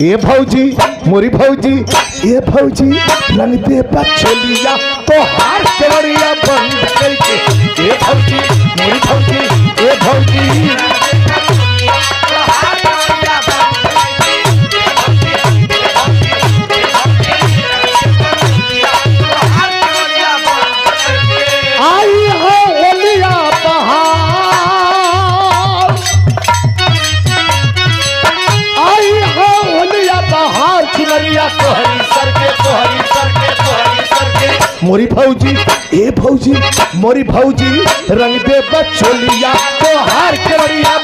ए भौजी मोरी भौजी ए भौजी रंग दे बचलिया तो हार केवड़िया बंद करके ए भौजी मोरी भौजी ए भौजी मोरी भौजी ए भौजी मोरी भौजी रंग दे बचोलिया तो हार केवड़िया